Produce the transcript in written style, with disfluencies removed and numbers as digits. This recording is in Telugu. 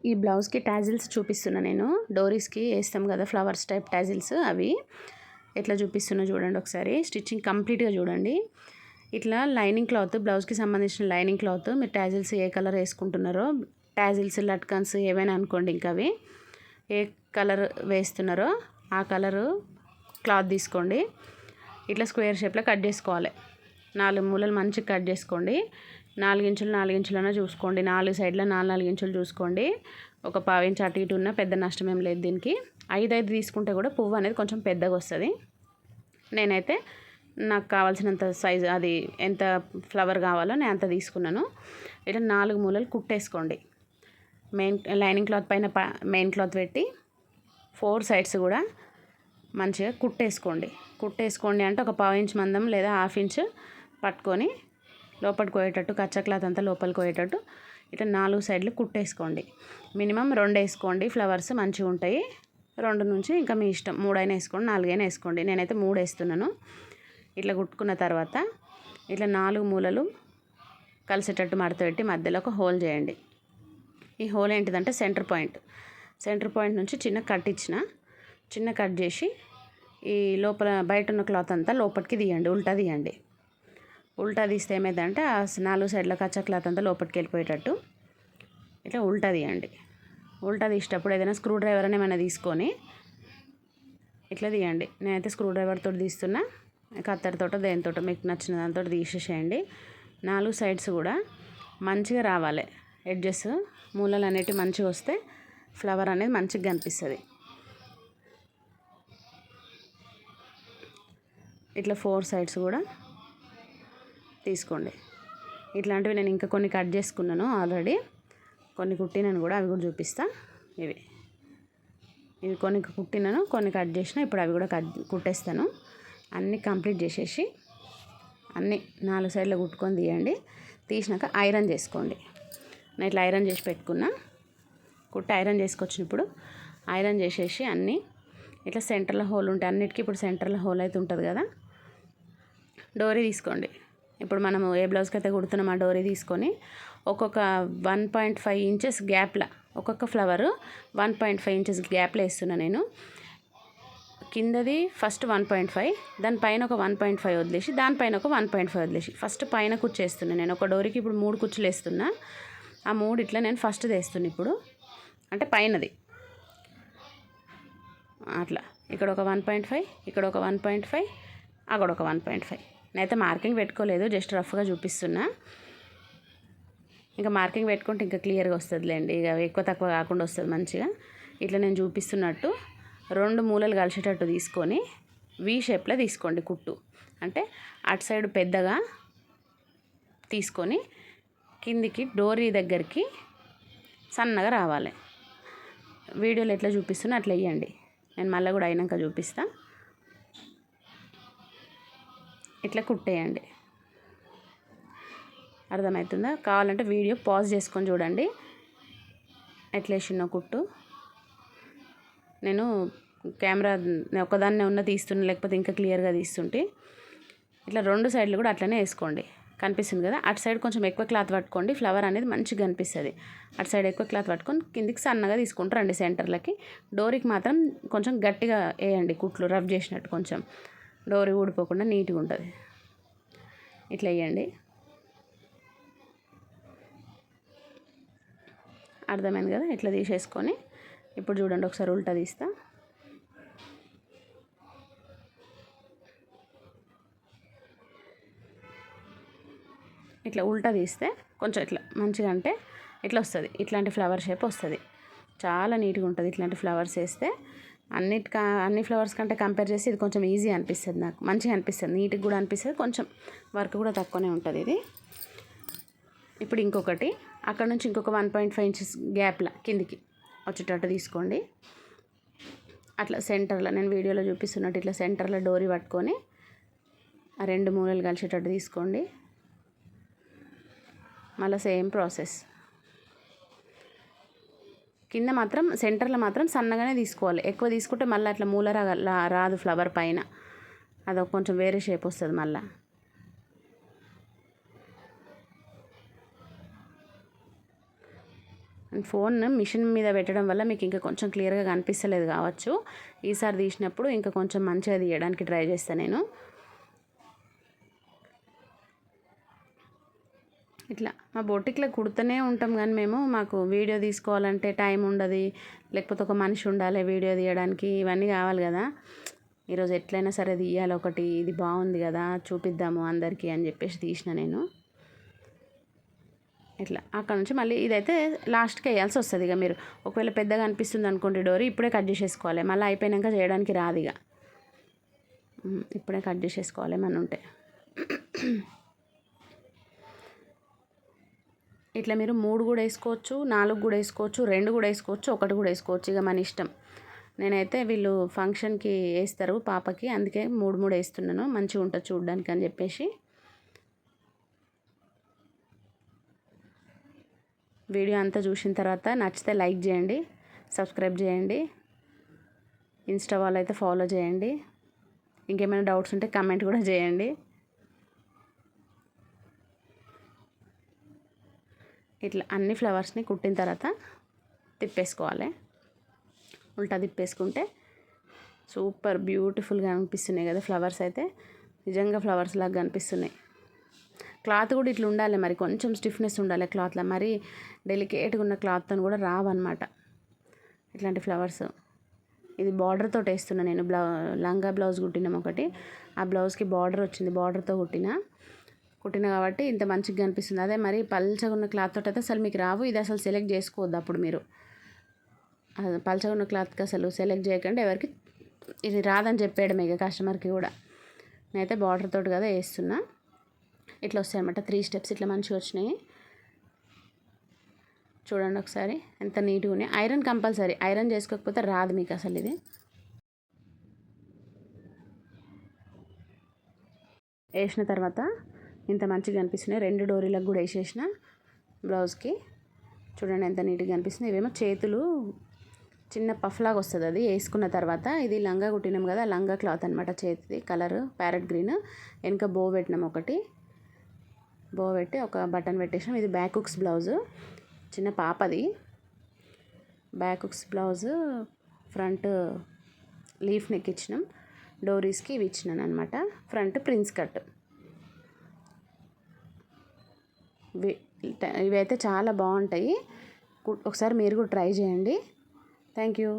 ఈ బ్లౌజ్కి టాజిల్స్ చూపిస్తున్నా నేను. డోరీస్కి వేస్తాం కదా ఫ్లవర్స్ టైప్ టాజిల్స్, అవి ఎట్లా చూపిస్తున్నా చూడండి ఒకసారి. స్టిచ్చింగ్ కంప్లీట్గా చూడండి. ఇట్లా లైనింగ్ క్లాత్, బ్లౌజ్కి సంబంధించిన లైనింగ్ క్లాత్, మీరు టాజిల్స్ ఏ కలర్ వేసుకుంటున్నారో, టాజిల్స్ లట్కన్స్ ఏవైనా అనుకోండి, ఇంకా అవి ఏ కలర్ వేస్తున్నారో ఆ కలరు క్లాత్ తీసుకోండి. ఇట్లా స్క్వేర్ షేప్లో కట్ చేసుకోవాలి. 4 మూలలు మంచిగా కట్ చేసుకోండి. 4 ఇంచులు 4 ఇంచులైనా చూసుకోండి. 4 సైడ్ల 4 ఇంచులు చూసుకోండి. ఒక 1/2 ఇంచ్ అటు ఇటు ఉన్న పెద్ద నష్టం ఏం లేదు దీనికి. 5 తీసుకుంటే కూడా పువ్వు అనేది కొంచెం పెద్దగా వస్తుంది. నేనైతే నాకు కావాల్సినంత సైజు, అది ఎంత ఫ్లవర్ కావాలో నేను అంత తీసుకున్నాను. ఇట్లా 4 మూలలు కుట్టేసుకోండి. మెయిన్ లైనింగ్ క్లాత్ పైన మెయిన్ క్లాత్ పెట్టి 4 సైడ్స్ కూడా మంచిగా కుట్టేసుకోండి అంటే ఒక 1/2 ఇంచ్ మందం లేదా 1/2 ఇంచ్ పట్టుకొని లోపలికి పోయేటట్టు, కచ్చా క్లాత్ అంతా లోపలికి పోయేటట్టు ఇట్లా 4 సైడ్లు కుట్టేసుకోండి. మినిమం 2 వేసుకోండి, ఫ్లవర్స్ మంచిగా ఉంటాయి. 2 నుంచి ఇంకా మీ ఇష్టం, 3 అయినా వేసుకోండి, 4 అయినా వేసుకోండి. నేనైతే 3 వేస్తున్నాను. ఇట్లా కుట్టుకున్న తర్వాత ఇట్లా 4 మూలలు కలిసేటట్టు మడత పెట్టి మధ్యలో ఒక హోల్ చేయండి. ఈ హోల్ ఏంటిదంటే సెంటర్ పాయింట్ నుంచి చిన్న కట్ చేసి ఈ లోపల బయట ఉన్న క్లాత్ అంతా లోపలికి తీయండి, ఉల్టా తీస్తే ఏమైందంటే ఆ 4 సైడ్ల కచ్చా క్లాత్ అంతా లోపలికి వెళ్ళిపోయేటట్టు ఇట్లా ఉల్టా తీయండి. ఉల్టా తీసేటప్పుడు ఏదైనా స్క్రూ డ్రైవర్ అని ఏమైనా తీసుకొని ఇట్లా తీయండి. నేనైతే స్క్రూ డ్రైవర్ తోటి తీస్తున్నా, కత్తెరతోటో దేనితోటో మీకు నచ్చిన దాంతో తీసేసేయండి. 4 సైడ్స్ కూడా మంచిగా రావాలి. ఎడ్జెస్ మూలలు అనేటివి మంచిగా వస్తే ఫ్లవర్ అనేది మంచిగా కనిపిస్తుంది. ఇట్లా 4 సైడ్స్ కూడా తీసుకోండి. ఇట్లాంటివి నేను ఇంకా కొన్ని కట్ చేసుకున్నాను ఆల్రెడీ, కొన్ని కుట్టినాను కూడా, అవి కూడా చూపిస్తా. ఇవి కొన్ని కుట్టినాను, కొన్ని కట్ చేసిన. ఇప్పుడు అవి కూడా కుట్టేస్తాను. అన్నీ కంప్లీట్ చేసేసి అన్నీ 4 సైడ్లు కుట్టుకొని తీయండి. తీసినాక ఐరన్ చేసుకోండి. నేను ఇట్లా ఐరన్ చేసి పెట్టుకున్నా. ఐరన్ చేసుకొచ్చినప్పుడు ఐరన్ చేసేసి అన్నీ ఇట్లా సెంటర్లో హోల్ ఉంటాయి అన్నిటికీ. ఇప్పుడు సెంటర్లో హోల్ అయితే ఉంటుంది కదా, డోరీ తీసుకోండి. ఇప్పుడు మనము ఏ బ్లౌజ్కి అయితే కుడుతున్నాం ఆ డోరీ తీసుకొని ఒక్కొక్క 1.5 ఇంచెస్ గ్యాప్లో, ఒక్కొక్క ఫ్లవరు 1.5 ఇంచెస్ గ్యాప్లో వేస్తున్నాను నేను. కిందది ఫస్ట్ 1.5, దానిపైన ఒక 1.5 వదిలేసి, దానిపైన ఒక 1.5 వదిలేసి ఫస్ట్ పైన కుచ్చేస్తున్నాను నేను. ఒక డోరీకి ఇప్పుడు 3 కుచ్చులు వేస్తున్నా. ఆ 3 ఇట్లా నేను ఫస్ట్ వేస్తున్నా ఇప్పుడు, అంటే పైనది అట్లా. ఇక్కడ ఒక 1.5, ఇక్కడ ఒక 1.5, అక్కడ ఒక 1.5. నేనైతే మార్కింగ్ పెట్టుకోలేదు, జస్ట్ రఫ్గా చూపిస్తున్నా. ఇంకా మార్కింగ్ పెట్టుకుంటే ఇంకా క్లియర్గా వస్తుందిలేండి, ఇక ఎక్కువ తక్కువ కాకుండా వస్తుంది మంచిగా. ఇట్లా నేను చూపిస్తున్నట్టు 2 మూలలు కలిసేటట్టు తీసుకొని వీ షేప్లో తీసుకోండి కుట్టు. అంటే అటు సైడ్ పెద్దగా తీసుకొని కిందికి డోరీ దగ్గరికి సన్నగా రావాలి. వీడియోలో ఎట్లా చూపిస్తున్నా అట్లా వేయండి. నేను మళ్ళీ కూడా అయినాక చూపిస్తా. ఇట్లా కుట్టేయండి. అర్థమవుతుందా? కావాలంటే వీడియో పాజ్ చేసుకొని చూడండి ఎట్లా వేసినో కుట్టు. నేను కెమెరా ఒకదాన్నే ఉన్న తీస్తున్నా, లేకపోతే ఇంకా క్లియర్గా తీస్తుంటే. ఇట్లా 2 సైడ్లు కూడా అట్లనే వేసుకోండి. కనిపిస్తుంది కదా, అటు సైడ్ కొంచెం ఎక్కువ క్లాత్ పట్టుకోండి, ఫ్లవర్ అనేది మంచిగా కనిపిస్తుంది. అటు సైడ్ ఎక్కువ క్లాత్ పట్టుకొని కిందికి సన్నగా తీసుకుంటారండి సెంటర్లకి. డోరీకి మాత్రం కొంచెం గట్టిగా వేయండి కుట్లు, రబ్ చేసినట్టు, కొంచెం డోరీ ఊడిపోకుండా నీట్గా ఉంటుంది. ఇట్లా వేయండి. అర్థమైంది కదా? ఇట్లా తీసేసుకొని ఇప్పుడు చూడండి ఒకసారి ఉల్టా తీస్తా. ఇట్లా ఉల్టా తీస్తే కొంచెం ఇట్లా మంచిగా, అంటే ఇట్లా వస్తుంది. ఇట్లాంటి ఫ్లవర్ షేప్ వస్తుంది. చాలా నీట్గా ఉంటుంది ఇట్లాంటి ఫ్లవర్స్ వేస్తే. అన్ని ఫ్లవర్స్ కంటే కంపేర్ చేసి ఇది కొంచెం ఈజీ అనిపిస్తుంది నాకు, మంచిగా అనిపిస్తుంది, నీట్గా కూడా అనిపిస్తుంది. కొంచెం వర్క్ కూడా తక్కువనే ఉంటుంది ఇది. ఇప్పుడు ఇంకొకటి అక్కడ నుంచి ఇంకొక 1.5 ఇంచెస్ గ్యాప్లో కిందికి వచ్చేటట్టు తీసుకోండి. అట్లా సెంటర్లో నేను వీడియోలో చూపిస్తున్నట్టు ఇట్లా సెంటర్లో డోరీ పట్టుకొని ఆ 2 మూలలు కలిసేటట్టు తీసుకోండి. మళ్ళీ సేమ్ ప్రాసెస్. కింద మాత్రం సెంటర్లో మాత్రం సన్నగానే తీసుకోవాలి. ఎక్కువ తీసుకుంటే మళ్ళీ అట్లా మూల రాదు ఫ్లవర్ పైన, అదొక కొంచెం వేరే షేప్ వస్తుంది మళ్ళీ. ఫోన్ మిషన్ మీద పెట్టడం వల్ల మీకు ఇంకా కొంచెం క్లియర్గా కనిపిస్తలేదు కావచ్చు. ఈసారి తీసినప్పుడు ఇంకా కొంచెం మంచిగా తీయడానికి ట్రై చేస్తాను నేను. ఇట్లా మా బొటిక్లో కుడుతూనే ఉంటాం కానీ మాకు వీడియో తీసుకోవాలంటే టైం ఉండదు, లేకపోతే ఒక మనిషి ఉండాలి వీడియో తీయడానికి, ఇవన్నీ కావాలి కదా. ఈరోజు ఎట్లయినా సరే తీయాలి ఒకటి, ఇది బాగుంది కదా చూపిద్దాము అందరికీ అని చెప్పేసి తీసిన నేను. ఇట్లా అక్కడ నుంచి మళ్ళీ ఇదైతే లాస్ట్కి వేయాల్సి వస్తుంది. ఇక మీరు ఒకవేళ పెద్దగా అనిపిస్తుంది అనుకోండి డోరీ, ఇప్పుడే కట్ చేసేసుకోవాలి, మళ్ళీ అయిపోయాక చేయడానికి రాదు. ఇక ఇప్పుడే కట్ చేసేసుకోవాలి మన ఉంటే. ఇట్లా మీరు 3 కూడా వేసుకోవచ్చు, 4 కూడా వేసుకోవచ్చు, 2 కూడా వేసుకోవచ్చు, 1 కూడా వేసుకోవచ్చు, ఇక మన ఇష్టం. నేనైతే వీళ్ళు ఫంక్షన్కి వేస్తారు పాపకి, అందుకే 3 వేస్తున్నాను, మంచిగా ఉంటుంది చూడడానికి అని చెప్పేసి. వీడియో అంతా చూసిన తర్వాత నచ్చితే లైక్ చేయండి, సబ్స్క్రైబ్ చేయండి, ఇన్స్టా వాళ్ళు అయితే ఫాలో చేయండి. ఇంకేమైనా డౌట్స్ ఉంటే కమెంట్ కూడా చేయండి. ఇట్లా అన్ని ఫ్లవర్స్ని కుట్టిన తర్వాత తిప్పేసుకోవాలి. ఉల్టా తిప్పేసుకుంటే సూపర్ బ్యూటిఫుల్గా అనిపిస్తున్నాయి కదా ఫ్లవర్స్ అయితే, నిజంగా ఫ్లవర్స్ లాగా కనిపిస్తున్నాయి. క్లాత్ కూడా ఇట్లా ఉండాలి, మరి కొంచెం స్టిఫ్నెస్ ఉండాలి క్లాత్లో, మరి డెలికేట్గా ఉన్న క్లాత్తో కూడా రావన్నమాట ఇట్లాంటి ఫ్లవర్స్. ఇది బార్డర్ తోటి వేస్తున్నా నేను. లంగా బ్లౌజ్ కుట్టినాం ఒకటి, ఆ బ్లౌజ్కి బార్డర్ వచ్చింది, బార్డర్తో కుట్టిన కాబట్టి ఇంత మంచిగా కనిపిస్తుంది. అదే మరి పల్చగా ఉన్న క్లాత్ తోటి అయితే అసలు మీకు రావు. ఇది అసలు సెలెక్ట్ చేసుకోవద్దు అప్పుడు మీరు, పల్చగా ఉన్న క్లాత్కి అసలు సెలెక్ట్ చేయకండి, ఎవరికి ఇది రాదని చెప్పేయడమే ఇక కస్టమర్కి కూడా. నేనైతే బార్డర్ తోటి కదా వేస్తున్నా. ఇట్లా వస్తాయి అన్నమాట 3 స్టెప్స్, ఇట్లా మంచిగా వచ్చినాయి. చూడండి ఒకసారి ఎంత నీట్గా ఉన్నాయి. ఐరన్ కంపల్సరీ, ఐరన్ చేసుకోకపోతే రాదు మీకు అసలు ఇది. వేసిన తర్వాత ఇంత మంచిగా కనిపిస్తున్నాయి. 2 డోరీలకు కూడా వేసేసిన బ్లౌజ్కి. చూడండి ఎంత నీట్గా కనిపిస్తుంది. ఇవేమో చేతులు చిన్న పఫ్ లాగా వస్తుంది అది వేసుకున్న తర్వాత. ఇది లంగా కుట్టినాం కదా, లంగా క్లాత్ అనమాట, చేతిది కలర్ ప్యారెట్ గ్రీన్. వెనక బో పెట్టినాం ఒకటి, బో పెట్టి ఒక బటన్ పెట్టేసినాం. ఇది బ్యాక్ హుక్స్ బ్లౌజు, చిన్న పాపది back hooks blouse. Front leaf neck ఇచ్చినాం, డోరీస్కి ఇవి ఇచ్చినాను అనమాట. Front prince cut. ఇవైతే చాలా బాగుంటాయి, ఒకసారి మీరు కూడా ట్రై చేయండి. Thank you.